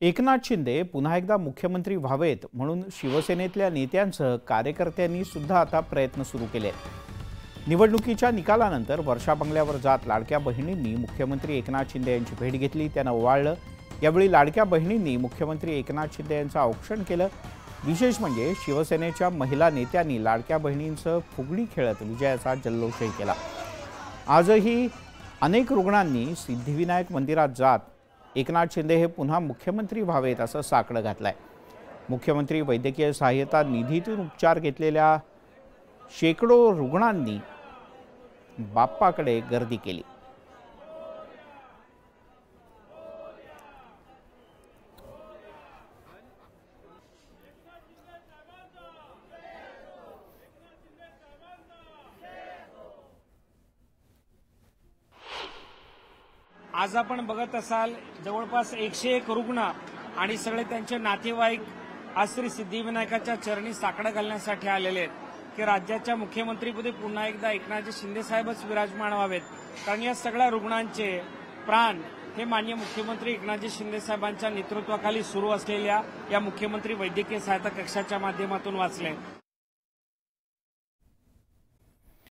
एकनाथ शिंदे पुन्हा एकदा मुख्यमंत्री व्हावेत म्हणून शिवसेनेतल्या नेत्यांसह कार्यकर्त्यांनी सुद्धा आता प्रयत्न सुरू केले। निवडणुकीच्या निकालानंतर वर्षा बंगल्यावर जात लाडक्या बहिणींनी मुख्यमंत्री एकनाथ शिंदे यांची भेट घेतली, त्यांना ओवाळलं। यावेळी लाडक्या बहिणींनी मुख्यमंत्री एकनाथ शिंदे यांचं औक्षण केलं। विशेष म्हणजे शिवसेनेच्या महिला नेत्यांनी लाडक्या बहिणींसह फुगडी खेळत विजयाचा जल्लोषही केला। आजही अनेक रुग्णांनी सिद्धिविनायक मंदिरात जात एकनाथ शिंदे हे पुन्हा मुख्यमंत्री व्हावेत असं साकडं घातलंय। मुख्यमंत्री वैद्यकीय सहाय्यता निधीतून उपचार घेतलेल्या शेकडो रुग्णांनी बाप्पाकडे गर्दी केली। आज आपण बघत असाल जवळपास 101 रुग्ण आणि सगळे त्यांचे नातेवाईक आज श्री सिद्धिविनायकाच्या चरणी साकडं घालण्यासाठी आलेले आहेत की राज्याच्या मुख्यमंत्रीपदी पुन्हा एकदा एकनाथजी शिंदे साहेबच विराजमान व्हावेत। कारण या सगळ्या रुग्णांचे प्राण हे माननीय मुख्यमंत्री एकनाथजी शिंदे साहेबांच्या नेतृत्वाखाली सुरू असलेल्या या मुख्यमंत्री वैद्यकीय सहायता कक्षाच्या माध्यमातून वाचले।